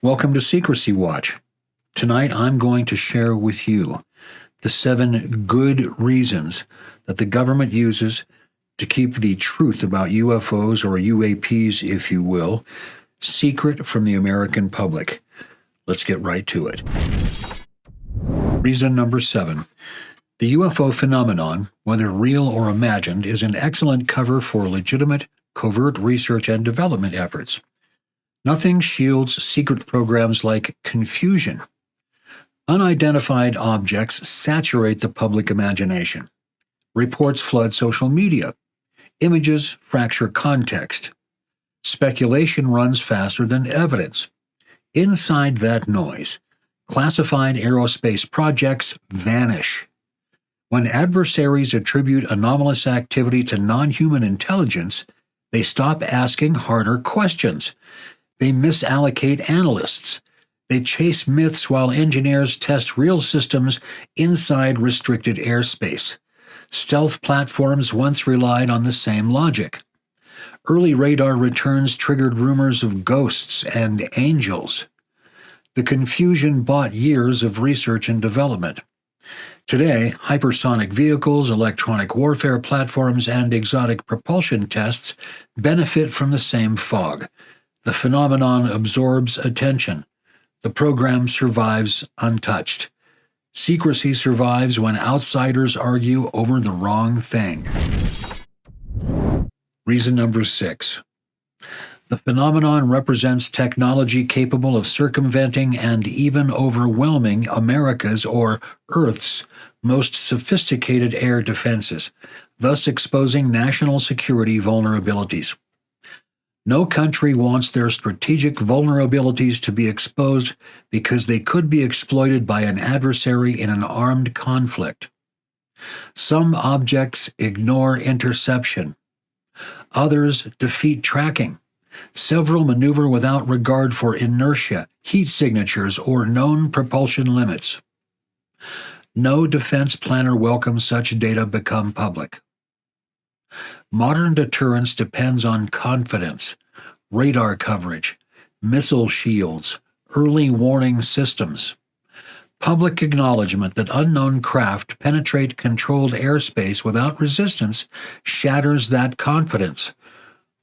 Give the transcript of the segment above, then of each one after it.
Welcome to Secrecy Watch. Tonight I'm going to share with you the 7 good reasons that the government uses to keep the truth about UFOs, or UAPs if you will, secret from the American public. Let's get right to it. Reason number 7. The UFO phenomenon, whether real or imagined, is an excellent cover for legitimate, covert research and development efforts. Nothing shields secret programs like confusion. Unidentified objects saturate the public imagination. Reports flood social media. Images fracture context. Speculation runs faster than evidence. Inside that noise, classified aerospace projects vanish. When adversaries attribute anomalous activity to non-human intelligence, they stop asking harder questions. They misallocate analysts. They chase myths while engineers test real systems inside restricted airspace. Stealth platforms once relied on the same logic. Early radar returns triggered rumors of ghosts and angels. The confusion bought years of research and development. Today, hypersonic vehicles, electronic warfare platforms, and exotic propulsion tests benefit from the same fog. The phenomenon absorbs attention. The program survives untouched. Secrecy survives when outsiders argue over the wrong thing. Reason number 6. The phenomenon represents technology capable of circumventing and even overwhelming America's, or Earth's, most sophisticated air defenses, thus exposing national security vulnerabilities. No country wants their strategic vulnerabilities to be exposed because they could be exploited by an adversary in an armed conflict. Some objects ignore interception. Others defeat tracking. Several maneuver without regard for inertia, heat signatures, or known propulsion limits. No defense planner welcomes such data become public. Modern deterrence depends on confidence, radar coverage, missile shields, early warning systems. Public acknowledgement that unknown craft penetrate controlled airspace without resistance shatters that confidence.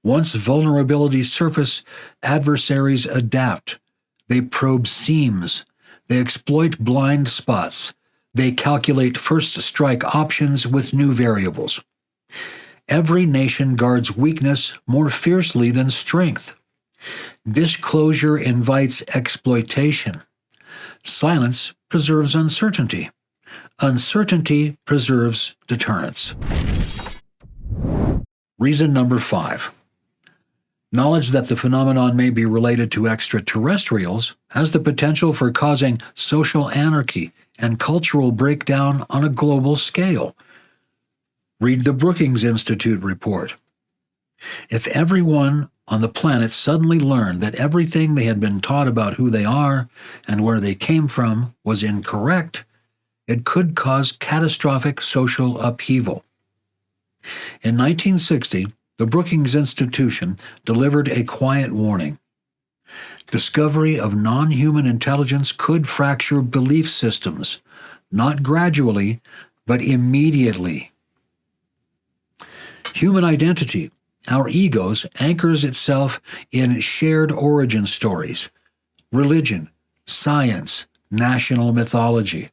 Once vulnerabilities surface, adversaries adapt. They probe seams. They exploit blind spots. They calculate first strike options with new variables. Every nation guards weakness more fiercely than strength. Disclosure invites exploitation. Silence preserves uncertainty. Uncertainty preserves deterrence. Reason number 5. Knowledge that the phenomenon may be related to extraterrestrials has the potential for causing social anarchy and cultural breakdown on a global scale. Read the Brookings Institute report. If everyone on the planet suddenly learned that everything they had been taught about who they are and where they came from was incorrect, it could cause catastrophic social upheaval. In 1960, the Brookings Institution delivered a quiet warning. Discovery of non-human intelligence could fracture belief systems, not gradually, but immediately. Human identity, our egos, anchors itself in shared origin stories, religion, science, national mythology.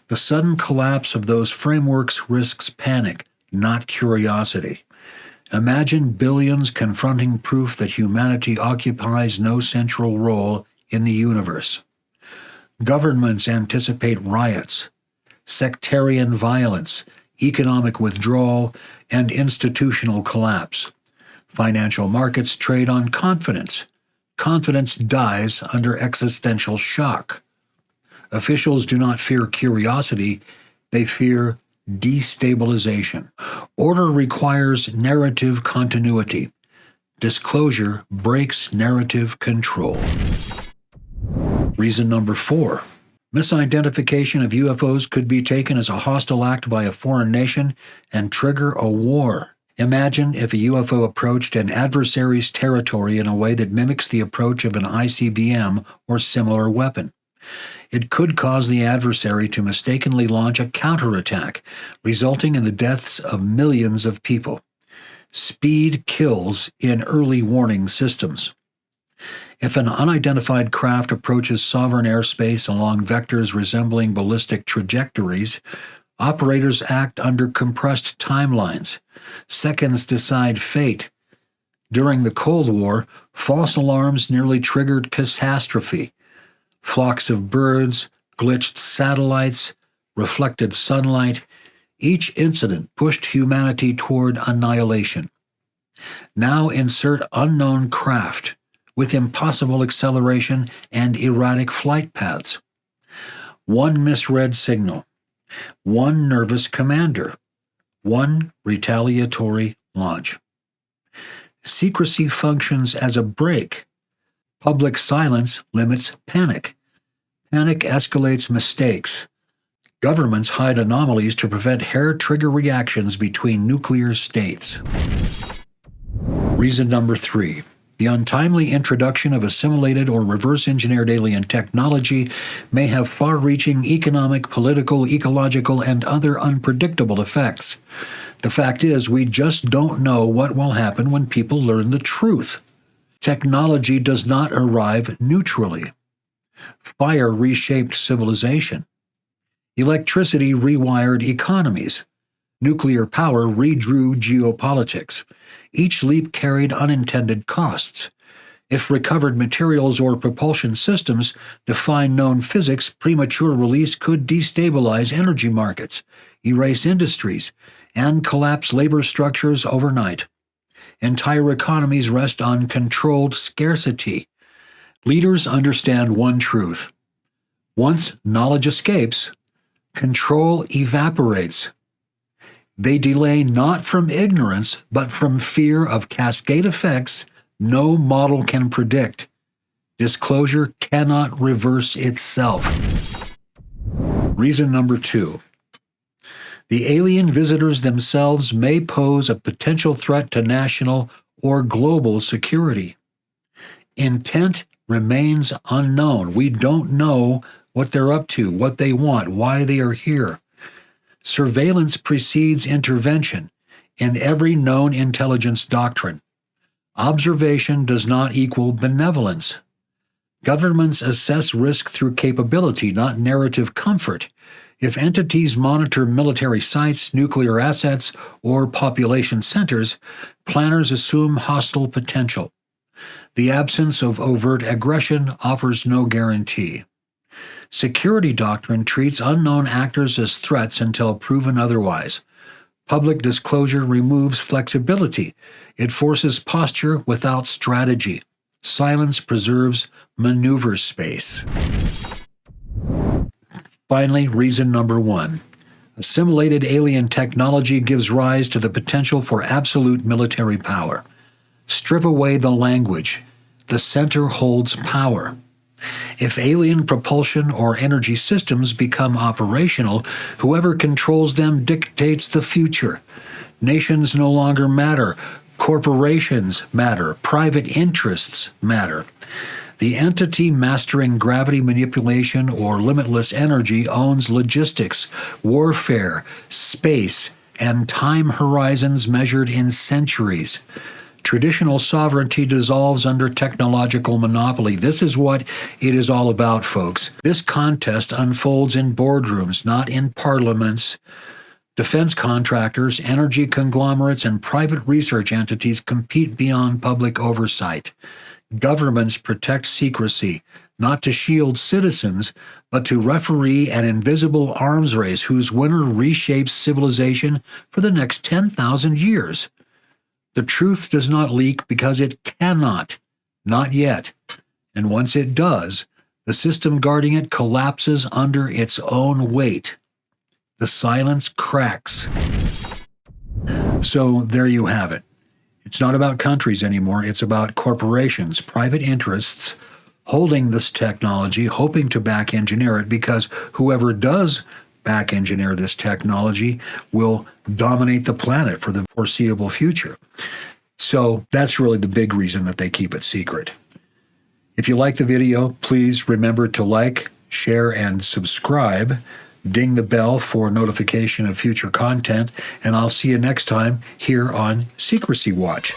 The sudden collapse of those frameworks risks panic, not curiosity. Imagine billions confronting proof that humanity occupies no central role in the universe. Governments anticipate riots, sectarian violence, economic withdrawal, and institutional collapse. Financial markets trade on confidence. Confidence dies under existential shock. Officials do not fear curiosity, they fear destabilization. Order requires narrative continuity. Disclosure breaks narrative control. Reason number 4. Misidentification of UFOs could be taken as a hostile act by a foreign nation and trigger a war. Imagine if a UFO approached an adversary's territory in a way that mimics the approach of an ICBM or similar weapon. It could cause the adversary to mistakenly launch a counterattack, resulting in the deaths of millions of people. Speed kills in early warning systems. If an unidentified craft approaches sovereign airspace along vectors resembling ballistic trajectories, operators act under compressed timelines. Seconds decide fate. During the Cold War, false alarms nearly triggered catastrophe. Flocks of birds, glitched satellites, reflected sunlight, each incident pushed humanity toward annihilation. Now insert unknown craft with impossible acceleration and erratic flight paths. One misread signal, one nervous commander, one retaliatory launch. Secrecy functions as a brake. Public silence limits panic. Panic escalates mistakes. Governments hide anomalies to prevent hair-trigger reactions between nuclear states. Reason number 3. The untimely introduction of assimilated or reverse-engineered alien technology may have far-reaching economic, political, ecological, and other unpredictable effects. The fact is, we just don't know what will happen when people learn the truth. Technology does not arrive neutrally. Fire reshaped civilization. Electricity rewired economies. Nuclear power redrew geopolitics. Each leap carried unintended costs. If recovered materials or propulsion systems define known physics, premature release could destabilize energy markets, erase industries, and collapse labor structures overnight. Entire economies rest on controlled scarcity. Leaders understand one truth. Once knowledge escapes, control evaporates. They delay not from ignorance, but from fear of cascade effects no model can predict. Disclosure cannot reverse itself. Reason number 2. The alien visitors themselves may pose a potential threat to national or global security. Intent remains unknown. We don't know what they're up to, what they want, why they are here. Surveillance precedes intervention in every known intelligence doctrine. Observation does not equal benevolence. Governments assess risk through capability, not narrative comfort. If entities monitor military sites, nuclear assets, or population centers, planners assume hostile potential. The absence of overt aggression offers no guarantee. Security doctrine treats unknown actors as threats until proven otherwise. Public disclosure removes flexibility. It forces posture without strategy. Silence preserves maneuver space. Finally, reason number 1. Assimilated alien technology gives rise to the potential for absolute military power. Strip away the language. The center holds power. If alien propulsion or energy systems become operational, whoever controls them dictates the future. Nations no longer matter. Corporations matter. Private interests matter. The entity mastering gravity manipulation or limitless energy owns logistics, warfare, space, and time horizons measured in centuries. Traditional sovereignty dissolves under technological monopoly. This is what it is all about, folks. This contest unfolds in boardrooms, not in parliaments. Defense contractors, energy conglomerates, and private research entities compete beyond public oversight. Governments protect secrecy, not to shield citizens, but to referee an invisible arms race whose winner reshapes civilization for the next 10,000 years. The truth does not leak because it cannot, not yet. And once it does, the system guarding it collapses under its own weight. The silence cracks. So there you have it. It's not about countries anymore. It's about corporations, private interests, holding this technology, hoping to back engineer it, because whoever does back engineer this technology will dominate the planet for the foreseeable future. So that's really the big reason that they keep it secret. If you like the video, please remember to like, share, and subscribe. Ding the bell for notification of future content, and I'll see you next time here on Secrecy Watch.